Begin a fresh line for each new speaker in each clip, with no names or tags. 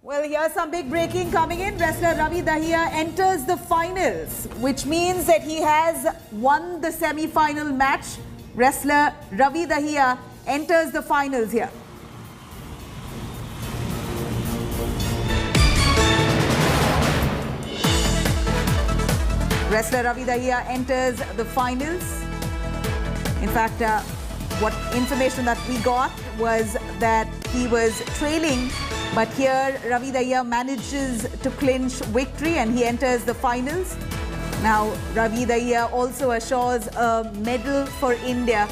Well, here's some big breaking coming in. Wrestler Ravi Dahiya enters the finals, which means that he has won the semi-final match. Wrestler Ravi Dahiya enters the finals here. Wrestler Ravi Dahiya enters the finals. In fact, what information that we got was that he was trailing, but here Ravi Dahiya manages to clinch victory and he enters the finals. Now Ravi Dahiya also assures a medal for India.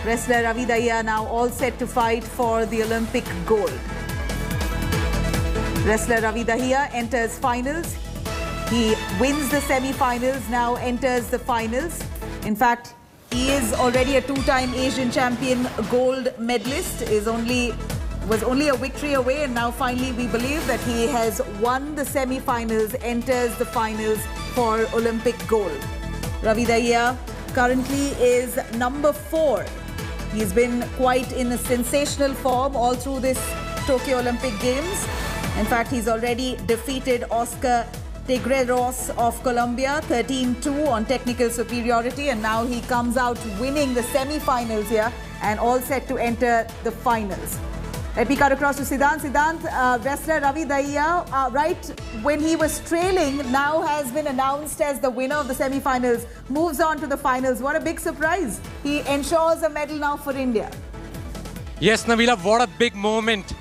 Wrestler Ravi Dahiya now all set to fight for the Olympic gold. Wrestler Ravi Dahiya enters finals. He wins the semi-finals, now enters the finals. In fact, he is already a two-time Asian champion gold medalist, was only a victory away, and now finally we believe that he has won the semi-finals, enters the finals for Olympic gold. Ravi Dahiya currently is number 4. He's been quite in a sensational form all through this Tokyo Olympic Games. In fact, he's already defeated Oscar Tigreros of Colombia 13-2 on technical superiority, and now he comes out winning the semi-finals here and all set to enter the finals. Let me cut across to Siddhant. Siddhant, wrestler Ravi Dahiya, right when he was trailing, now has been announced as the winner of the semi-finals, moves on to the finals. What a big surprise. He ensures a medal now for India.
Yes, Nabila, what a big moment.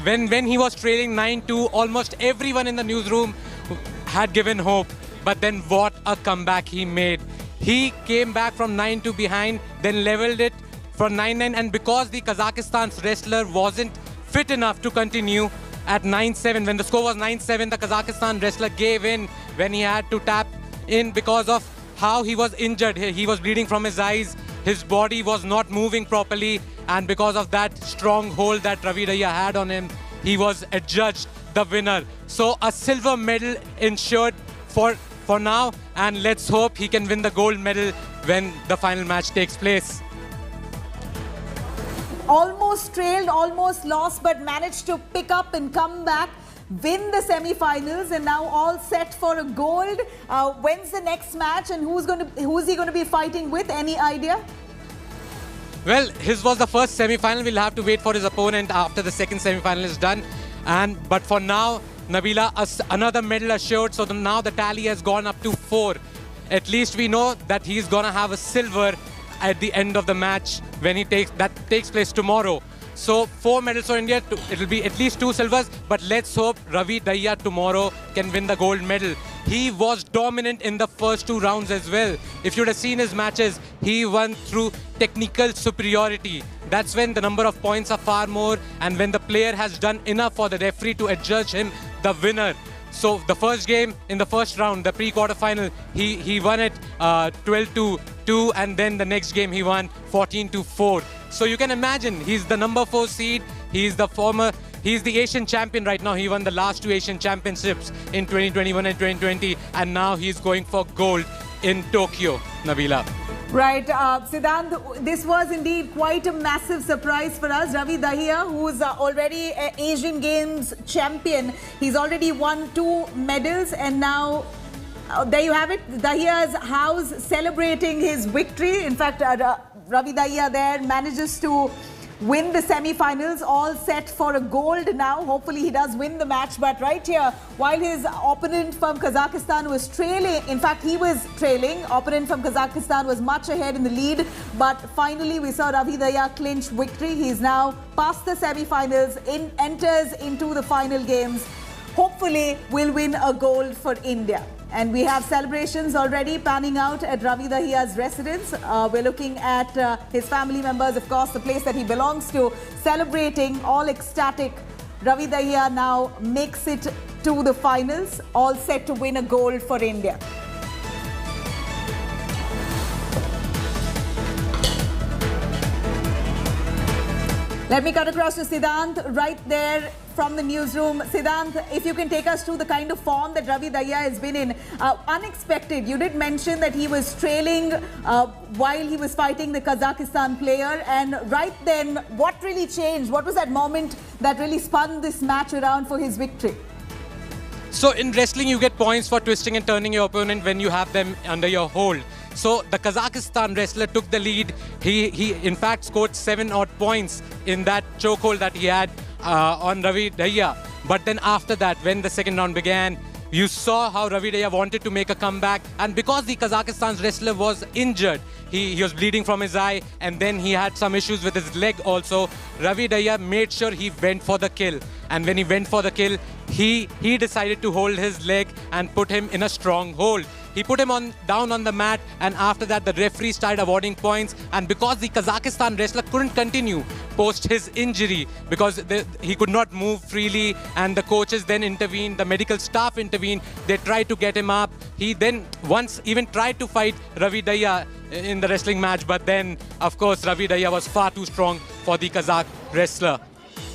When he was trailing 9-2, almost everyone in the newsroom had given hope. But then what a comeback he made. He came back from 9-2 behind, then leveled it for 9-9, and because the Kazakhstan's wrestler wasn't fit enough to continue at 9-7, when the score was 9-7, the Kazakhstan wrestler gave in when he had to tap in because of how he was injured. He was bleeding from his eyes, his body was not moving properly, and because of that strong hold that Ravi Dahiya had on him, he was adjudged the winner. So a silver medal ensured for now, and let's hope he can win the gold medal when the final match takes place.
Almost trailed, almost lost, but managed to pick up and come back, win the semi-finals, and now all set for a gold. When's the next match, and who's he going to be fighting with? Any idea?
Well, his was the first semi-final. We'll have to wait for his opponent after the second semi-final is done. But for now, Nabila, another medal assured. So now the tally has gone up to 4. At least we know that he's gonna have a silver at the end of the match when that takes place tomorrow. So 4 medals for India. It'll be at least 2 silvers. But let's hope Ravi Dahiya tomorrow can win the gold medal. He was dominant in the first 2 rounds as well. If you'd have seen his matches, he won through technical superiority. That's when the number of points are far more, and when the player has done enough for the referee to adjudge him the winner. So the first game in the first round, the pre-quarter final, he won it 12-2, and then the next game he won 14-4. So you can imagine, he's the number 4 seed. He's the Asian champion right now. He won the last 2 Asian championships in 2021 and 2020, and now he's going for gold in Tokyo, Nabila.
Right, Siddhant, this was indeed quite a massive surprise for us. Ravi Dahiya, who's already an Asian Games champion, he's already won 2 medals, and now there you have it, Dahiya's house celebrating his victory. In fact, Ravi Dahiya there manages to win the semi-finals, all set for a gold now. Hopefully he does win the match, but right here, while his opponent from Kazakhstan was trailing, in fact he was trailing, opponent from Kazakhstan was much ahead in the lead, but finally we saw Ravi Dahiya clinch victory. He's now past the semi-finals, enters into the final games. Hopefully will win a gold for India. And we have celebrations already panning out at Ravi Dahiya's residence. We're looking at his family members, of course, the place that he belongs to, celebrating, all ecstatic. Ravi Dahiya now makes it to the finals, all set to win a gold for India. Let me cut across to Siddhant right there. from the newsroom. Siddhant, if you can take us through the kind of form that Ravi Dahiya has been in. Unexpected. You did mention that he was trailing while he was fighting the Kazakhstan player. And right then, what really changed? What was that moment that really spun this match around for his victory?
So in wrestling, you get points for twisting and turning your opponent when you have them under your hold. So the Kazakhstan wrestler took the lead. He in fact scored 7 odd points in that chokehold that he had on Ravi Dahiya. But then after that, when the second round began, you saw how Ravi Dahiya wanted to make a comeback. And because the Kazakhstan wrestler was injured, he was bleeding from his eye, and then he had some issues with his leg also, Ravi Dahiya made sure he went for the kill. And when he went for the kill, he decided to hold his leg and put him in a strong hold. He put him down on the mat, and after that the referee started awarding points. And because the Kazakhstan wrestler couldn't continue post his injury, because he could not move freely, and the coaches then intervened, the medical staff intervened, they tried to get him up. He then once even tried to fight Ravi Dahiya in the wrestling match, but then of course Ravi Dahiya was far too strong for the Kazakh wrestler.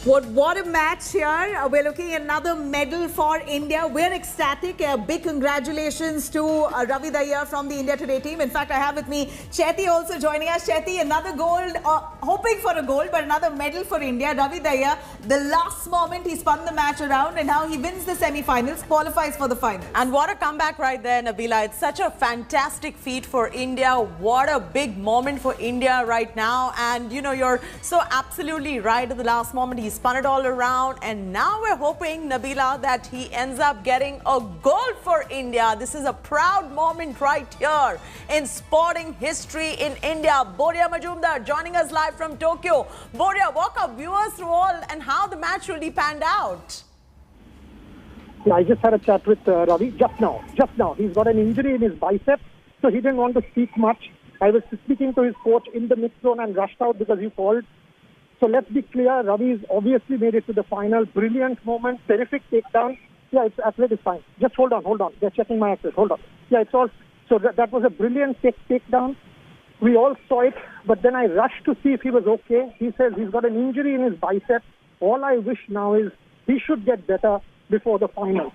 What a match here. We're looking at another medal for India. We're ecstatic. Big congratulations to Ravi Dahiya from the India Today team. In fact, I have with me Chetty also joining us. Chetty, another gold, hoping for a gold, but another medal for India. Ravi Dahiya, the last moment he spun the match around, and now he wins the semi-finals, qualifies for the finals.
And what a comeback right there, Nabila. It's such a fantastic feat for India. What a big moment for India right now. And, you know, you're so absolutely right at the last moment. He spun it all around, and now we're hoping, Nabila, that he ends up getting a gold for India. This is a proud moment right here in sporting history in India. Boria Majumdar joining us live from Tokyo. Boria, walk our viewers through all and how the match really panned out.
Yeah, I just had a chat with Ravi just now. He's got an injury in his bicep, so he didn't want to speak much. I was speaking to his coach in the mix zone and rushed out because he called. So let's be clear, Ravi's obviously made it to the final. Brilliant moment, terrific takedown. Yeah, it's athlete is fine. Just hold on. They're checking my athlete. Hold on. Yeah, it's all. So that was a brilliant takedown. We all saw it, but then I rushed to see if he was okay. He says he's got an injury in his bicep. All I wish now is he should get better before the final.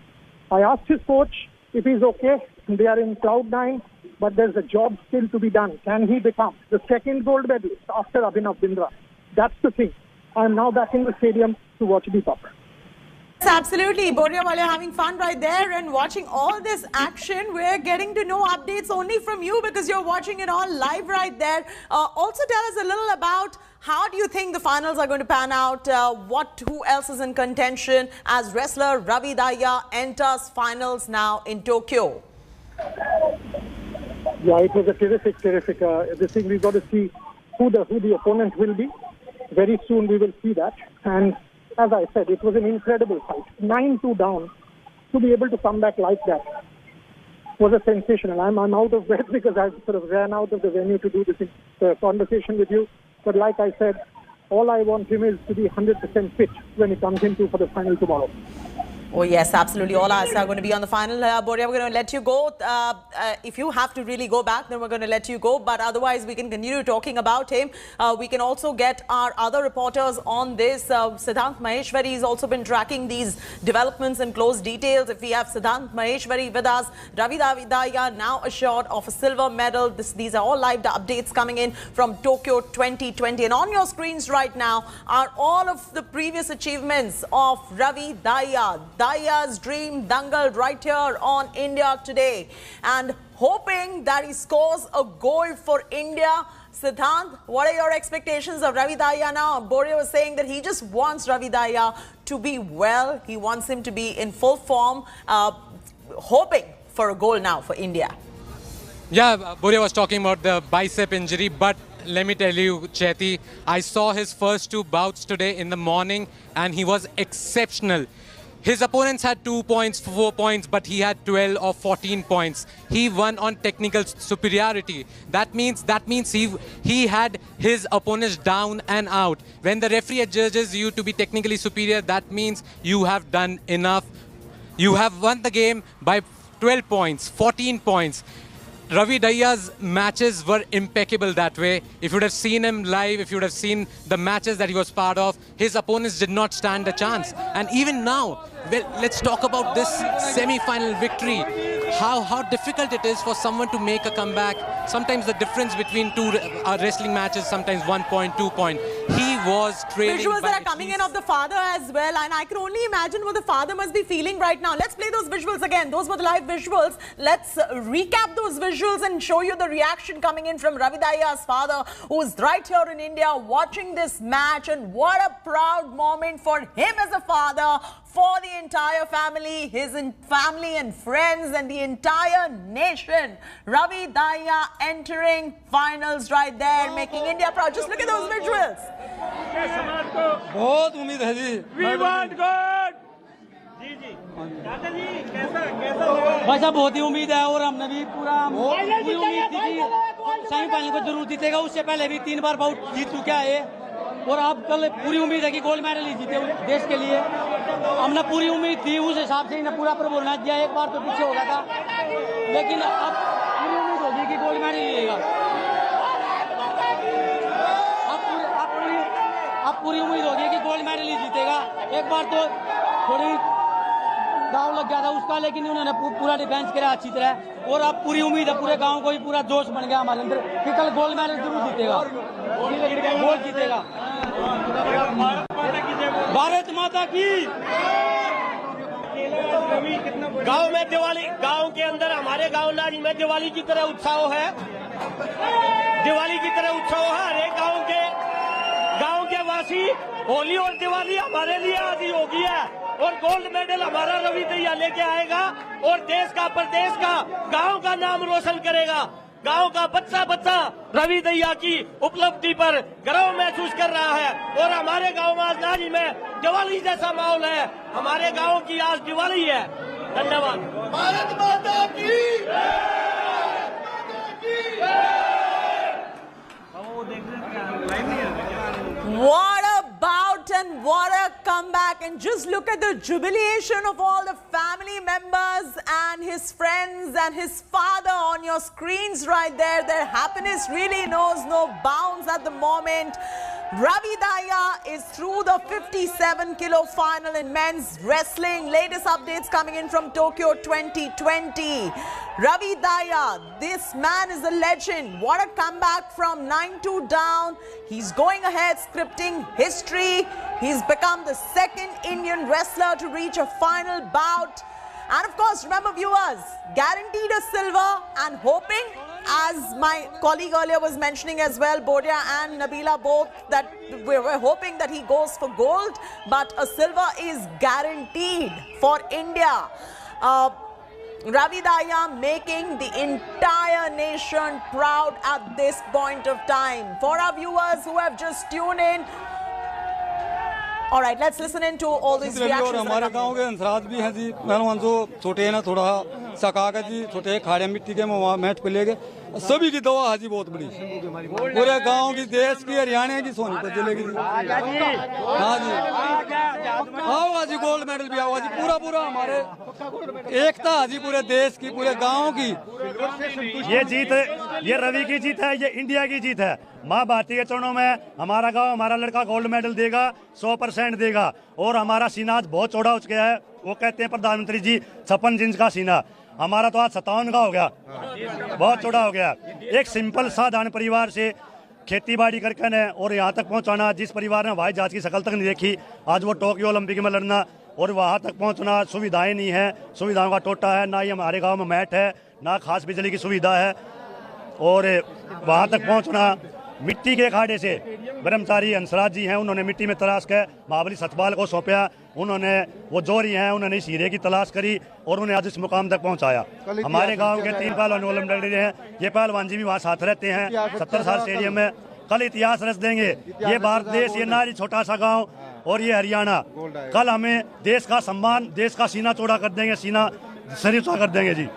I asked his coach if he's okay. They are in cloud 9, but there's a job still to be done. Can he become the second gold medalist after Abhinav Bindra? That's the thing. I'm now back in the stadium to watch Deepak.
Yes, absolutely. Boria, while you're having fun right there and watching all this action, we're getting to know updates only from you because you're watching it all live right there. Also tell us a little about how do you think the finals are going to pan out? Who else is in contention as wrestler Ravi Dahiya enters finals now in Tokyo?
Yeah, it was a terrific this thing. We've got to see who the opponent will be. Very soon we will see that. And as I said, it was an incredible fight. 9-2 down. To be able to come back like that was a sensational. I'm out of breath because I sort of ran out of the venue to do this conversation with you. But like I said, all I want him is to be 100% fit when he comes into for the final tomorrow.
Oh, yes, absolutely. All eyes are going to be on the final. Boria, we're going to let you go. If you have to really go back, then we're going to let you go. But otherwise, we can continue talking about him. We can also get our other reporters on this. Siddhant Maheshwari has also been tracking these developments in close details. If we have Siddhant Maheshwari with us, Ravi Dahiya now assured of a silver medal. These are all live updates coming in from Tokyo 2020. And on your screens right now are all of the previous achievements of Ravi Dahiya. Dahiya's dream dangle right here on India Today, and hoping that he scores a gold for India. Siddhant, what are your expectations of Ravi Dahiya now? Boria was saying that he just wants Ravi Dahiya to be well. He wants him to be in full form, hoping for a goal now for India.
Yeah, Boria was talking about the bicep injury, but let me tell you, Chetty, I saw his first 2 bouts today in the morning, and he was exceptional. His opponents had 2 points, 4 points, but he had 12 or 14 points. He won on technical superiority. That means he had his opponents down and out. When the referee judges you to be technically superior, that means you have done enough. You have won the game by 12 points, 14 points. Ravi Dahiya's matches were impeccable that way. If you would have seen him live, if you would have seen the matches that he was part of, his opponents did not stand a chance. And even now, well, let's talk about this semi-final victory. How difficult it is for someone to make a comeback. Sometimes the difference between two wrestling matches, sometimes 1 point, 2 point. He was trailing.
Visuals that are coming in of the father as well, and I can only imagine what the father must be feeling right now. Let's play those visuals again. Those were the live visuals. Let's recap those visuals and show you the reaction coming in from Ravi Dahiya's father, who's right here in India watching this match. And what a proud moment for him as a father, for the entire family, his family and friends and the entire nation. Ravi Dahiya entering finals right there, making India proud. Just look at those visuals.
बहुत उम्मीद है जी।
We want God. जी जी। दादा जी कैसा
भाई साहब बहुत ही उम्मीद है और हमने भी पूरी उम्मीद थी कि सेमीफाइनल को जरूर जीतेगा। उससे पहले भी 3 बार बाउट जीत चुका है और अब कल पूरी उम्मीद है कि गोल्ड मेडल ही जीते देश के लिए। हमने पूरी उम्मीद थी, उस हिसाब से इन्हें पूरा परफॉर्मेंस दिया। एक बार तो पीछे हो गया था, लेकिन अब पूरी उम्मीद होगी कि गोल्ड मेडल मिलेगा। अब पूरी उम्मीद होगी कि गोल्ड मेडल ही जीतेगा। एक बार तो थोड़ी दाव लग गया था उसका, लेकिन उन्होंने पूरा डिफेंस किया अच्छी तरह और अब पूरी उम्मीद है, पूरे गांव को ही पूरा जोश बन गया हमारे अंदर कि कल गोल्ड मेडल जरूर जीतेगा, गोल्ड जीतेगा। भारत माता की।
गांव में दिवाली, गांव के अंदर हमारे गांव नारी में दिवाली की तरह उत्साह है। दिवाली की तरह उत्साह है हर एक गांव के वासी। होली और दिवाली हमारे लिए आदि होगी है और गोल्ड मेडल हमारा रवि दहिया लेके आएगा और देश का, प्रदेश का, गांव का नाम रोशन करेगा। गांव का बच्चा बच्चा रवि दहिया की उपलब्धि पर गर्व महसूस कर रहा है और हमारे गांव में आज नारी में दिवाली जैसा माहौल है। हमारे गांव की आज दिवाली है। धन्यवाद। भारत माता की।
What a bout and what a comeback, and just look at the jubilation of all the family members and his friends and his father on your screens right there. Their happiness really knows no bounds at the moment. Ravi Dahiya is through the 57 kilo final in men's wrestling. Latest updates coming in from Tokyo 2020. Ravi Dahiya, this man is a legend. What a comeback from 9-2 down. He's going ahead scripting history. He's become the second Indian wrestler to reach a final bout. And of course, remember viewers, guaranteed a silver and hoping, as my colleague earlier was mentioning as well, Boria and Nabila both, that we were hoping that he goes for gold, but a silver is guaranteed for India. Ravi Dahiya making the entire nation proud at this point of time. For our viewers who have just tuned in, all right, let's listen in to all these reactions.
हमारे गांव के अंसराज भी हैं जी, पहलवान जो छोटे हैं ना, थोड़ा सका के जी, छोटे खाड़े मिट्टी के मैच पे ले गए। सभी की दवा है जी बहुत बड़ी, पूरे गांव की, देश की, हरियाणा की सोनीपत जिले की। हाँ जी, आओ जी, गोल्ड मेडल भी आओ जी। पूरा हमारे एकता है जी, पूरे देश की, पूरे गांव की।
ये जीत, ये रवि की जीत है, ये इंडिया की जीत है। माँ भारती के चरणों में हमारा गांव, हमारा लड़का गोल्ड मेडल देगा, 100% देगा। और हमारा सीना आज बहुत चौड़ा हो चुका है। वो कहते हैं प्रधानमंत्री जी 56 इंच का सीना, हमारा तो आज 57 का हो गया, बहुत चौड़ा हो गया। एक सिंपल साधारण परिवार से खेती बाड़ी करके ने और यहाँ तक पहुँचाना, जिस परिवार ने हवाई जहाज की शक्ल तक नहीं देखी, आज वो टोक्यो ओलंपिक में लड़ना और वहाँ तक पहुँचना। सुविधाएं नहीं है, सुविधाओं का टोटा है, ना ही हमारे गाँव में मैट है, ना खास बिजली की सुविधा है। और वहाँ तक पहुँचना मिट्टी के खाड़े से ब्रह्मचारी हंसराज जी हैं, उन्होंने मिट्टी में तलाश कर महाबली सतपाल को सौंपा। उन्होंने वो जोरी हैं, उन्होंने इस हीरे की तलाश करी और उन्हें आज इस मुकाम तक पहुंचाया। हमारे गांव के 3 पहलवान ओलंपिक लड़ रहे हैं, ये पहलवान जी भी वहाँ साथ रहते हैं 70 साल स्टेडियम में। कल इतिहास रच देंगे ये भारत देश, ये नारी छोटा सा गाँव और ये हरियाणा। कल हमें देश का सम्मान, देश का सीना चौड़ा कर देंगे, सीना सर ऊंचा कर देंगे जी।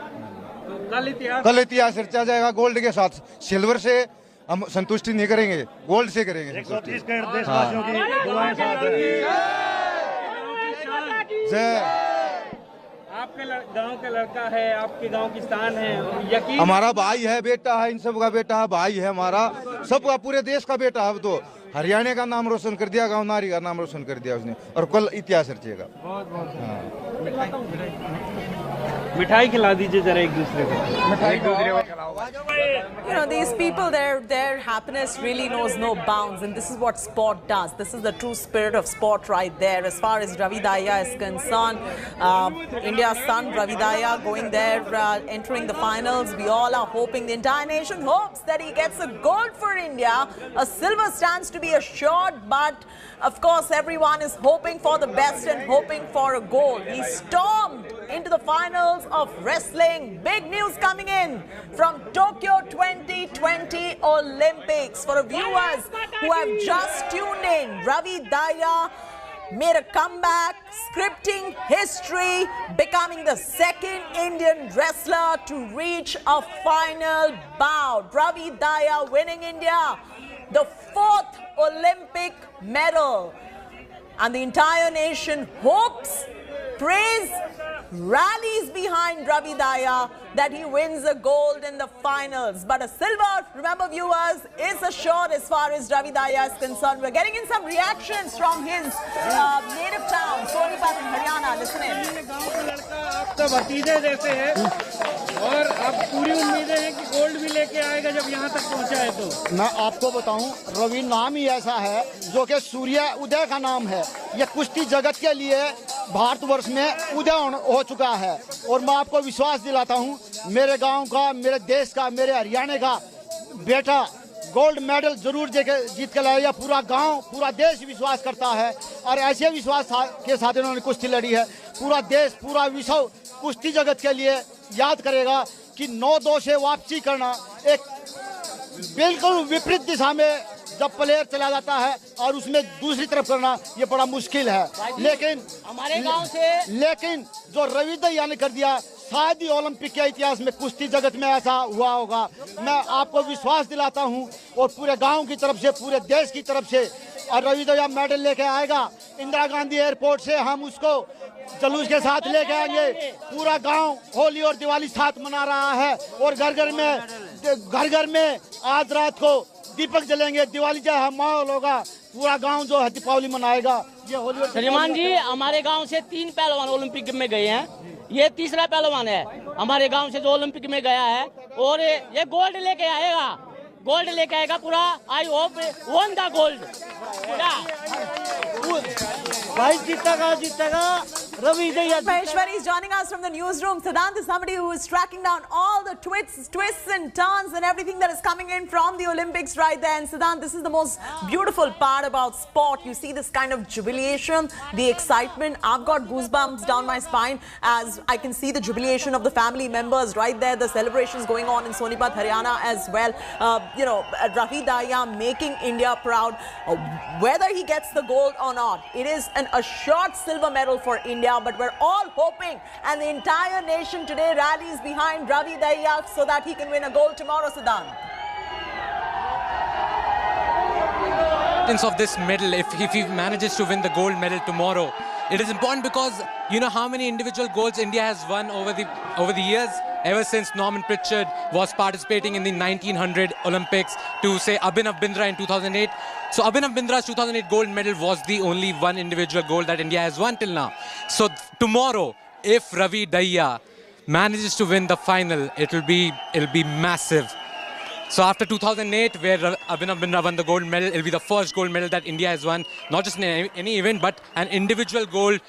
कल इतिहास रचा जाएगा गोल्ड के साथ। सिल्वर से हम संतुष्टि नहीं करेंगे, गोल्ड से करेंगे।
130 करोड़ देशवासियों की दुआएं साथ हैं।
जय।
गांव का लड़का है, आपके गांव की शान है, यकीन
हमारा भाई है, बेटा है, इन सब का बेटा है, भाई है हमारा, सबका पूरे देश का बेटा है। अब तो हरियाणा का नाम रोशन कर दिया, गाँव नारी का नाम रोशन कर दिया उसने, और कल इतिहास रचेगा।
मिठाई खिला दीजिए जरा एक दूसरे को।
You know, these people, their happiness really knows no bounds, and this is what sport does. This is the true spirit of sport right there. As far as Ravi Dahiya is concerned, India's son Ravi Dahiya going there, entering the finals. We all are hoping, the entire nation hopes that he gets a gold for India. A silver stands to be assured, but of course everyone is hoping for the best and hoping for a gold. He stormed into the finals of wrestling. Big news coming in from Tokyo 2020 Olympics. For the viewers who have just tuned in, Ravi Dahiya made a comeback, scripting history, becoming the second Indian wrestler to reach a final bout. Ravi Dahiya winning India the 4th Olympic medal. And the entire nation hopes, prays, rallies behind Ravi Dahiya that he wins a gold in the finals. But a silver, remember viewers, is assured as far as Ravi Dahiya is concerned. We're getting in some reactions from his native town, Sonipat in Haryana. Listen in.
आपका भतीजे जैसे है और आप पूरी उम्मीदें हैं कि गोल्ड भी लेके आएगा जब यहाँ तक पहुँचा है तो।
मैं आपको बताऊं, रवि नाम ही ऐसा है जो कि सूर्य उदय का नाम है। ये कुश्ती जगत के लिए भारतवर्ष में उदय हो चुका है, और मैं आपको विश्वास दिलाता हूं, मेरे गांव का, मेरे देश का, मेरे हरियाणा का बेटा गोल्ड मेडल जरूर जीत के लाएगा। पूरा गांव, पूरा देश विश्वास करता है, और ऐसे विश्वास के साथ इन्होंने कुश्ती लड़ी है। पूरा देश, पूरा विश्व कुश्ती जगत के लिए याद करेगा कि 9-2 से वापसी करना एक बिल्कुल विपरीत दिशा में जब प्लेयर चला जाता है और उसमें दूसरी तरफ करना ये बड़ा मुश्किल है। लेकिन
हमारे गांव से
लेकिन जो रवि दहिया ने कर दिया, शायद ही ओलंपिक के इतिहास में कुश्ती जगत में ऐसा हुआ होगा। मैं आपको विश्वास दिलाता हूं, और पूरे गांव की तरफ से, पूरे देश की तरफ से, और रवि दहिया मेडल लेके आएगा। इंदिरा गांधी एयरपोर्ट से हम उसको जुलूस के साथ लेके आएंगे। पूरा गांव होली और दिवाली साथ मना रहा है, और घर घर में आज रात को दीपक जलेंगे, दिवाली जैसा माहौल होगा। पूरा गांव जो है दीपावली मनाएगा। ये होली और
श्रीमान जी, हमारे गांव से 3 पहलवान ओलंपिक में गए हैं, ये तीसरा पहलवान है हमारे गांव से जो ओलंपिक में गया है, और ये गोल्ड लेके आएगा, गोल्ड लेके आएगा पूरा। I hope one the gold.
भाई जीतेगा Ravi Dahiya.
Maheshwari is joining us from the newsroom. Siddhant is somebody who is tracking down all the twists and turns and everything that is coming in from the Olympics right there. And Siddhant, this is the most beautiful part about sport. You see this kind of jubilation, the excitement. I've got goosebumps down my spine as I can see the jubilation of the family members right there. The celebrations going on in Sonipat, Haryana as well. You know, Ravi Dahiya making India proud. Whether he gets the gold or not, it is an assured silver medal for India. But we're all hoping, and the entire nation today rallies behind Ravi Dahiya so that he can win a gold tomorrow, Siddhant.
Of this medal, if he manages to win the gold medal tomorrow, it is important because you know how many individual golds India has won over the years, ever since Norman Pritchard was participating in the 1900 Olympics to say Abhinav Bindra in 2008. So Abhinav Bindra's 2008 gold medal was the only one individual gold that India has won till now. So tomorrow, if Ravi Dahiya manages to win the final, it'll be massive. So after 2008, where Abhinav Bindra won the gold medal, it'll be the first gold medal that India has won, not just in any event, but an individual gold,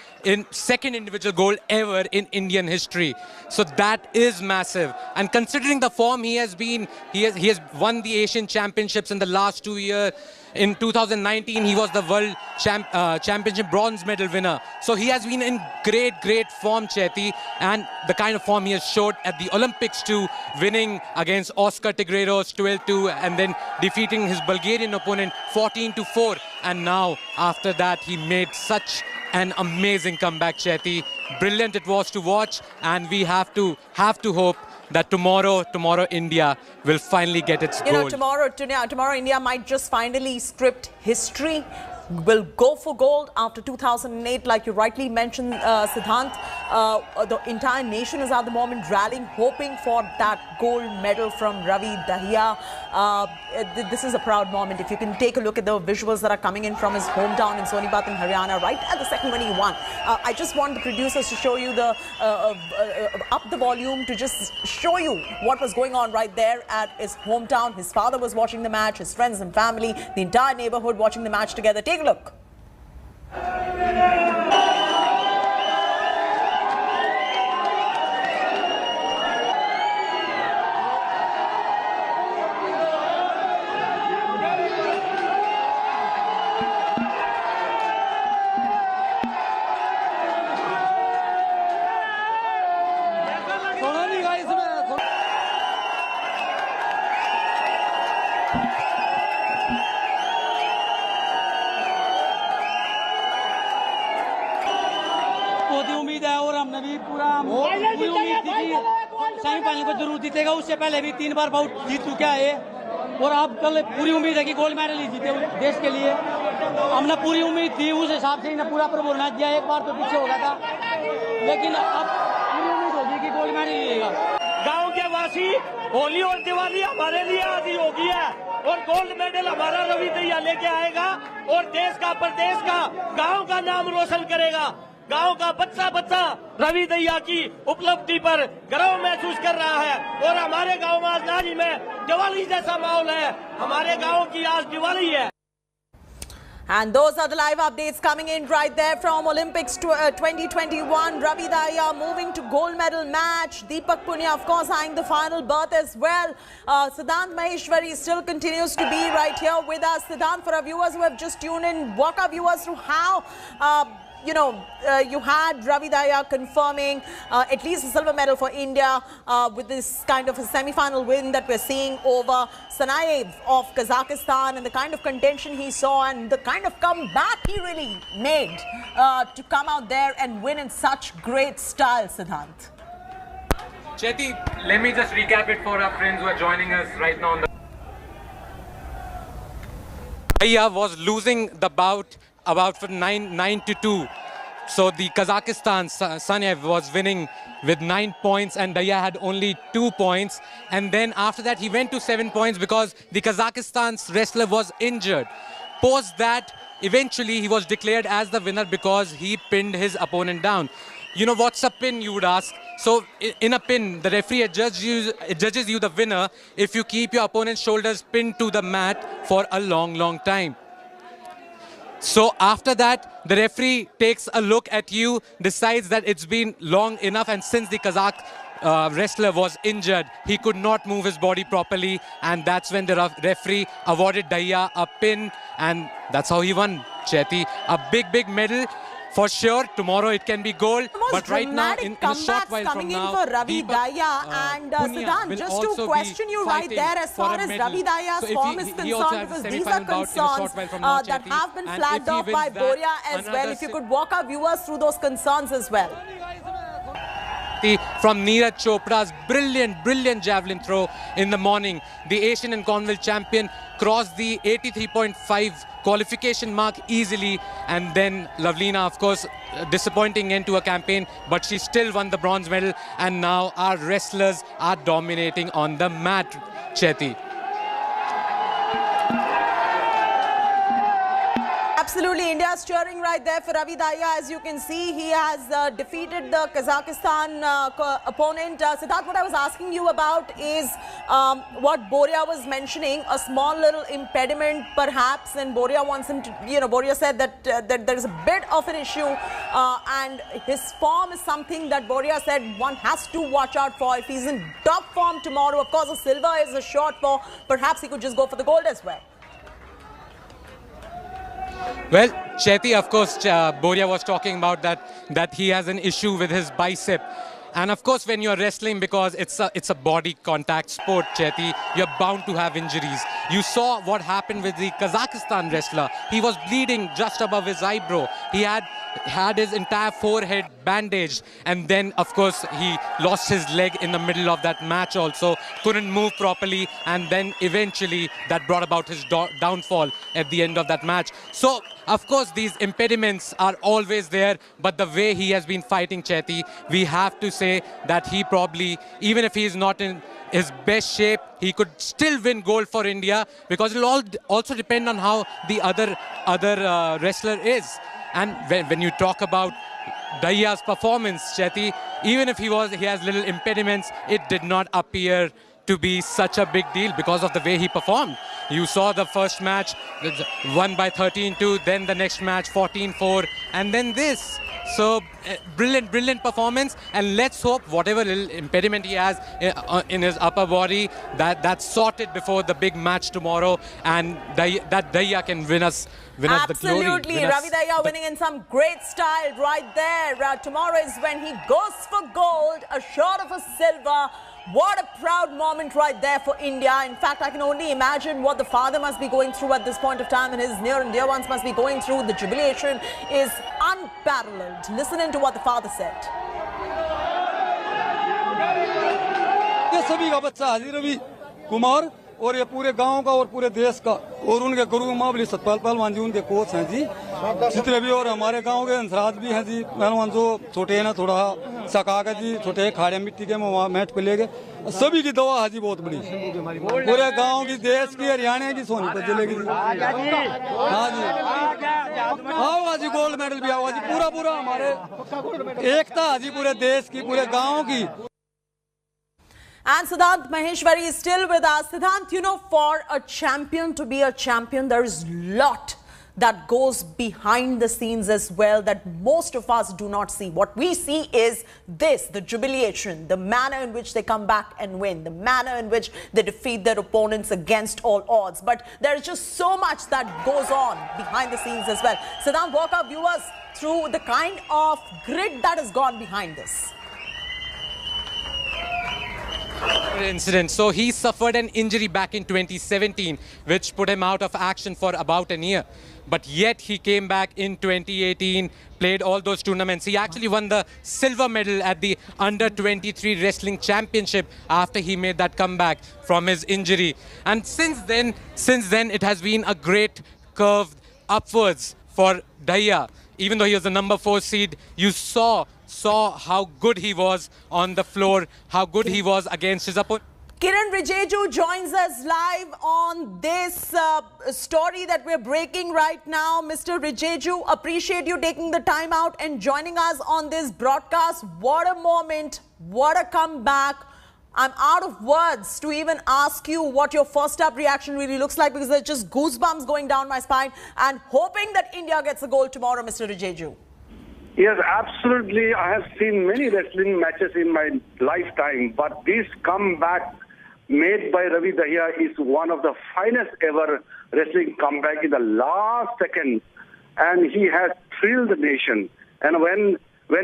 second individual gold ever in Indian history. So that is massive. And considering the form he has been, he has won the Asian Championships in the last 2 years. In 2019, he was the World Championship bronze medal winner. So he has been in great form, Chetty, and the kind of form he has showed at the Olympics too, winning against Oscar Tigreros 12-2 and then defeating his Bulgarian opponent 14-4. And now, after that, he made such an amazing comeback, Chetty. Brilliant it was to watch, and we have to hope that tomorrow India will finally get its gold.
You know, tomorrow India might just finally script history, will go for gold after 2008, like you rightly mentioned, Siddhant. the entire nation is at the moment rallying, hoping for that gold medal from Ravi Dahiya. This is a proud moment. If you can take a look at the visuals that are coming in from his hometown in Sonipat in Haryana, right at the second when he won. I just want the producers to show you the up the volume to just show you what was going on right there at his hometown. His father was watching the match, his friends and family, the entire neighborhood watching the match together. Take a look.
उम्मीद है और हमने भी पूरी उम्मीद थी कि semifinal को जरूर जीतेगा। उससे पहले भी 3 बार बाउट जीत चुका है और अब कल पूरी उम्मीद है कि गोल्ड मेडल ही जीते देश के लिए। हमने पूरी उम्मीद थी, उस हिसाब से इन्हें पूरा परफॉर्मेंस दिया। एक बार तो पीछे हो गया था, लेकिन अब पूरी उम्मीद होगी कि गोल्ड मेडल ही लेगा।
गांव के वासी, होली और दिवाली हमारे लिए आदि होगी है और गोल्ड मेडल हमारा रवि दहिया लेके आएगा और देश का, प्रदेश का, गांव का नाम रोशन करेगा। गांव का बच्चा रवि दहिया की उपलब्धि पर गर्व महसूस कर रहा है और हमारे गांव में आज में दिवाली जैसा माहौल है। हमारे गांव की आज दिवाली है।
And those are the live updates coming in right there from Olympics 2021. Ravi Dahiya moving to gold medal match. Deepak Punia, of course, eyeing the final berth as well. Siddhant Maheshwari still continues to be right here with us. Siddhant, for our viewers who have just tuned in, walk our viewers through how you had Ravi Dahiya confirming at least a silver medal for India with this kind of a semi-final win that we're seeing over Sanayev of Kazakhstan, and the kind of contention he saw and the kind of comeback he really made to come out there and win in such great style, Siddhant.
Chetty, let me just recap it for our friends who are joining us right now on the... Dahiya was losing the bout about 9-2. So the Kazakhstan Sanayev was winning with 9 points and Dahiya had only 2 points. And then after that he went to 7 points because the Kazakhstan's wrestler was injured. Post that, eventually he was declared as the winner because he pinned his opponent down. You know, what's a pin, you would ask? So in a pin, the referee judges you the winner if you keep your opponent's shoulders pinned to the mat for a long time. So after that, the referee takes a look at you, decides that it's been long enough, and since the Kazakh wrestler was injured, he could not move his body properly, and that's when the referee awarded Dahiya a pin, and that's how he won, Chetty. A big medal. For sure, tomorrow it can be gold, but right now, in a short while from now,
for Ravi Dahiya and Siddhant, just to question you right there as far as Ravi Dahiya's form is concerned, because these are concerns that have been flagged off by Boria as well. If you could walk our viewers through those concerns as well.
From Neeraj Chopra's brilliant javelin throw in the morning, the Asian and Commonwealth champion crossed the 83.5 qualification mark easily, and then Lavlina, of course, disappointing end to a campaign, but she still won the bronze medal, and now our wrestlers are dominating on the mat, Chetty.
Absolutely, India is cheering right there for Ravi Dahiya. As you can see, he has defeated the Kazakhstan opponent. Siddharth, what I was asking you about is what Boria was mentioning, a small little impediment perhaps, and Boria wants him to, Boria said that, that there is a bit of an issue and his form is something that Boria said one has to watch out for. If he's in top form tomorrow, of course, a silver is a short for, perhaps he could just go for the gold as well.
Well, Chetty, of course, Boria was talking about that he has an issue with his bicep. And of course, when you're wrestling, because it's a body contact sport, Chetty, you're bound to have injuries. You saw what happened with the Kazakhstan wrestler. He was bleeding just above his eyebrow. He had his entire forehead bandaged, and then of course he lost his leg in the middle of that match also, couldn't move properly, and then eventually that brought about his downfall at the end of that match. So of course these impediments are always there, but the way he has been fighting, Chaiti, we have to say that he probably, even if he is not in his best shape, he could still win gold for India, because it will all also depend on how the other wrestler is. And when you talk about Dahiya's performance, Chaiti, even if he has little impediments, it did not appear to be such a big deal because of the way he performed. You saw the first match won by 13-2, then the next match 14-4, and then this. So brilliant performance, and let's hope whatever little impediment he has in his upper body, that's sorted before the big match tomorrow, and that Dahiya can win us the glory.
Absolutely, Ravi Dahiya winning in some great style right there. Tomorrow is when he goes for gold, a shot of a silver. What a proud moment right there for India. In fact, I can only imagine what the father must be going through at this point of time, and his near and dear ones must be going through. The jubilation is unparalleled. Listen in to what the father said.
ये सभी का बच्चा हाजी रवि कुमार, और ये पूरे गांव का और पूरे देश का, और उनके गुरु महाबली सतपाल पहलवान जी उनके कोच हैं जी, जितने भी, और हमारे गांव के अंसराज भी हैं जी, पहलवान जो छोटे हैं ना थोड़ा सका के जी, छोटे खाड़े मिट्टी के मैच पे ले गए, सभी की दवा हाजी बहुत बड़ी, पूरे गांव की, देश की, हरियाणा की सोनीपत जिले की। हाँ जी, आओ हाजी, गोल्ड मेडल भी आओ हाजी, पूरा हमारे एकता हाजी, पूरे देश की, पूरे गाँव की।
And Siddhant Maheshwari is still with us. Siddhant, you know, for a champion to be a champion, there is a lot that goes behind the scenes as well that most of us do not see. What we see is this, the jubilation, the manner in which they come back and win, the manner in which they defeat their opponents against all odds. But there is just so much that goes on behind the scenes as well. Siddhant, walk our viewers through the kind of grit that has gone behind this
incident. So he suffered an injury back in 2017, which put him out of action for about a year. But yet he came back in 2018, played all those tournaments. He actually won the silver medal at the Under-23 Wrestling Championship after he made that comeback from his injury. And since then it has been a great curve upwards for Dahiya. Even though he was the number 4 seed, you saw how good he was on the floor, how good he was against his opponent.
Kiran Rijeju joins us live on this story that we're breaking right now. Mr. Rijeju, appreciate you taking the time out and joining us on this broadcast. What a moment, what a comeback. I'm out of words to even ask you what your first up reaction really looks like, because there's just goosebumps going down my spine, and hoping that India gets a goal tomorrow, Mr. Rijeju.
Yes, absolutely. I have seen many wrestling matches in my lifetime, but this comeback made by Ravi Dahiya is one of the finest ever wrestling comeback in the last second, and he has thrilled the nation. And when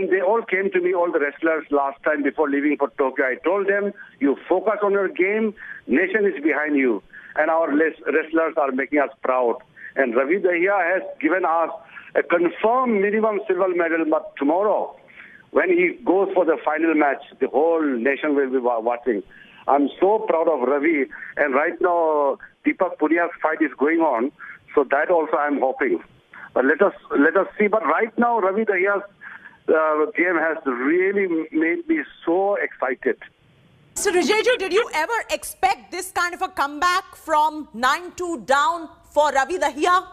they all came to me, all the wrestlers last time before leaving for Tokyo, I told them, you focus on your game, nation is behind you, and our wrestlers are making us proud. And Ravi Dahiya has given us a confirmed minimum silver medal, but tomorrow, when he goes for the final match, the whole nation will be watching. I'm so proud of Ravi, and right now Deepak Punia's fight is going on, so that also I'm hoping. But let us see. But right now, Ravi Dahiya's game has really made me so excited.
Mr. Rijeju, did you ever expect this kind of a comeback from 9-2 down for Ravi Dahiya?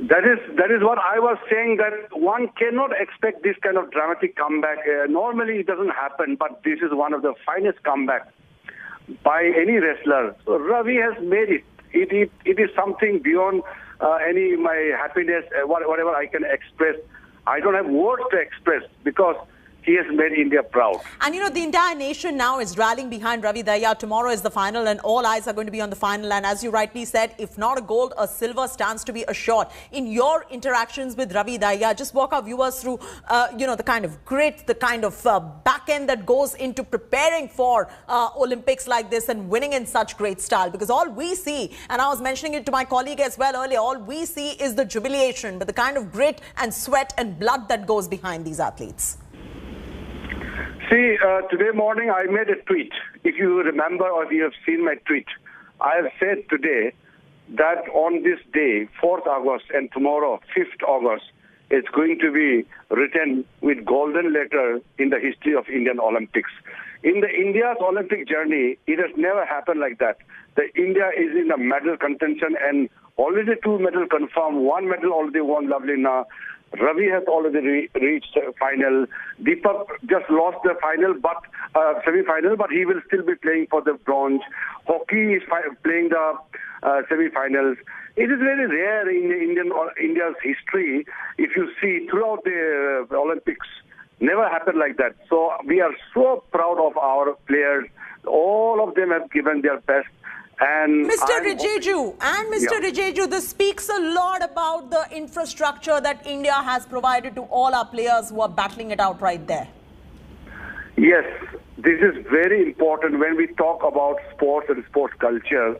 That is what I was saying, that one cannot expect this kind of dramatic comeback. Normally it doesn't happen, but this is one of the finest comebacks by any wrestler. So Ravi has made it. It is something beyond my happiness, whatever I can express. I don't have words to express, because he has made India proud.
And you know, the entire nation now is rallying behind Ravi Dahiya. Tomorrow is the final, and all eyes are going to be on the final. And as you rightly said, if not a gold, a silver stands to be assured. In your interactions with Ravi Dahiya, just walk our viewers through, you know, the kind of grit, the kind of back back end that goes into preparing for Olympics like this and winning in such great style? Because all we see, and I was mentioning it to my colleague as well earlier, all we see is the jubilation, but the kind of grit and sweat and blood that goes behind these athletes.
See, today morning I made a tweet. If you remember or if you have seen my tweet, I have said today that on this day, 4th August, and tomorrow, 5th August, it's going to be written with golden letter in the history of Indian Olympics. In the India's Olympic journey, it has never happened like that. India is in a medal contention and already 2 medals confirmed. 1 medal already won, Lavlina. Ravi has already reached the final. Deepak just lost the final, but semi-final, but he will still be playing for the bronze. Hockey is playing the semi-finals. It is very rare in India's history. If you see throughout the Olympics, never happened like that. So we are so proud of our players. All of them have given their best. And
Mr. Rijeju, this speaks a lot about the infrastructure that India has provided to all our players who are battling it out right there.
Yes, this is very important when we talk about sports and sports culture.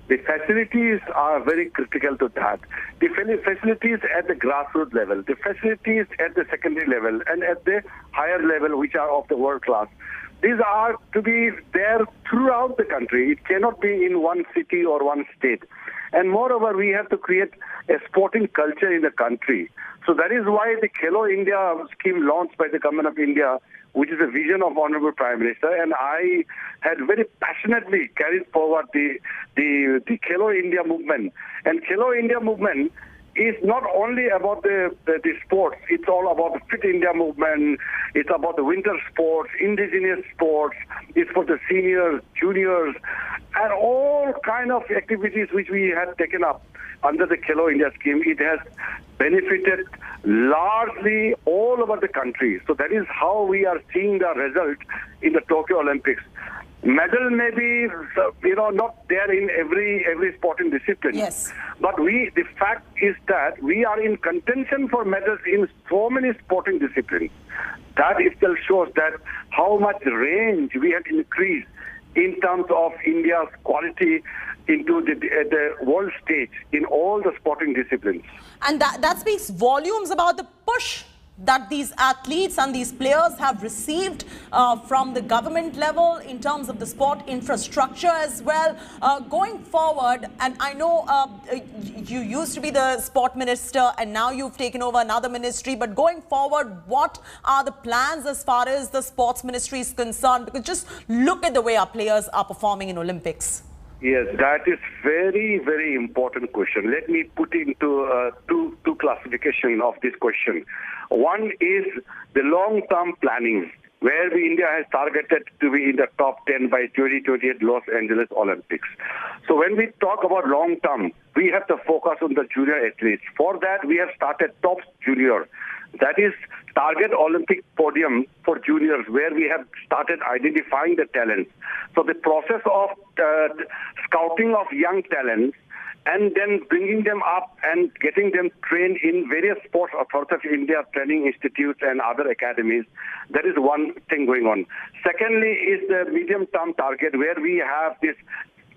The facilities are very critical to that. The facilities at the grassroots level, the facilities at the secondary level, and at the higher level, which are of the world class. These are to be there throughout the country. It cannot be in one city or one state. And moreover, we have to create a sporting culture in the country. So that is why the Khelo India scheme launched by the Government of India, which is a vision of Honorable Prime Minister, and I had very passionately carried forward the Khelo India movement. And Khelo India movement is not only about the sports. It's all about the Fit India movement. It's about the winter sports, indigenous sports. It's for the seniors, juniors, and all kind of activities which we have taken up under the Khelo India scheme. It has benefited largely all over the country. So that is how we are seeing the result in the Tokyo Olympics. Medal may be, not there in every sporting discipline.
Yes.
But the fact is that we are in contention for medals in so many sporting disciplines. That itself shows that how much range we have increased in terms of India's quality into the world stage in all the sporting disciplines.
And that speaks volumes about the push that these athletes and these players have received from the government level in terms of the sport infrastructure as well. Going forward, and I know you used to be the sport minister and now you've taken over another ministry, but going forward, what are the plans as far as the sports ministry is concerned? Because just look at the way our players are performing in Olympics.
Yes, that is very, very important question. Let me put into two classification of this question. One is the long-term planning, where India has targeted to be in the top 10 by 2028 Los Angeles Olympics. So when we talk about long-term, we have to focus on the junior athletes. For that, we have started Top Junior. That is target Olympic podium for juniors, where we have started identifying the talents. So the process of scouting of young talents and then bringing them up and getting them trained in various sports authorities of India, training institutes and other academies, that is one thing going on. Secondly is the medium-term target, where we have this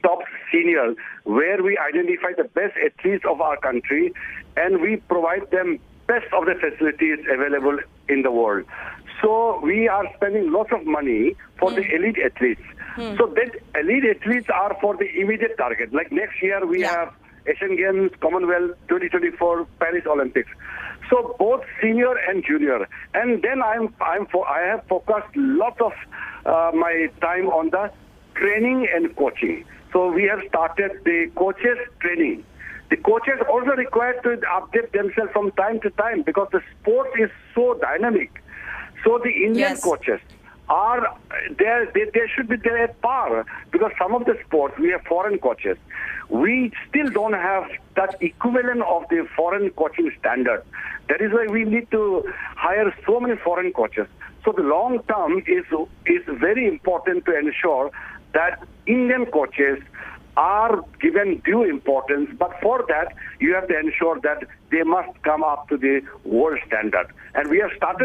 top senior, where we identify the best athletes of our country and we provide them best of the facilities available in the world. So we are spending lots of money for the elite athletes. So that elite athletes are for the immediate target. Like next year we have Asian Games, Commonwealth, 2024, Paris Olympics. So both senior and junior. And then I have focused lots of my time on the training and coaching. So we have started the coaches training. The coaches also required to update themselves from time to time because the sport is so dynamic. So the Indian coaches are there, they should be there at par, because some of the sports we have foreign coaches. We still don't have that equivalent of the foreign coaching standard. That is why we need to hire so many foreign coaches. So the long term is very important to ensure that Indian coaches are given due importance, but for that you have to ensure that they must come up to the world standard. And we have started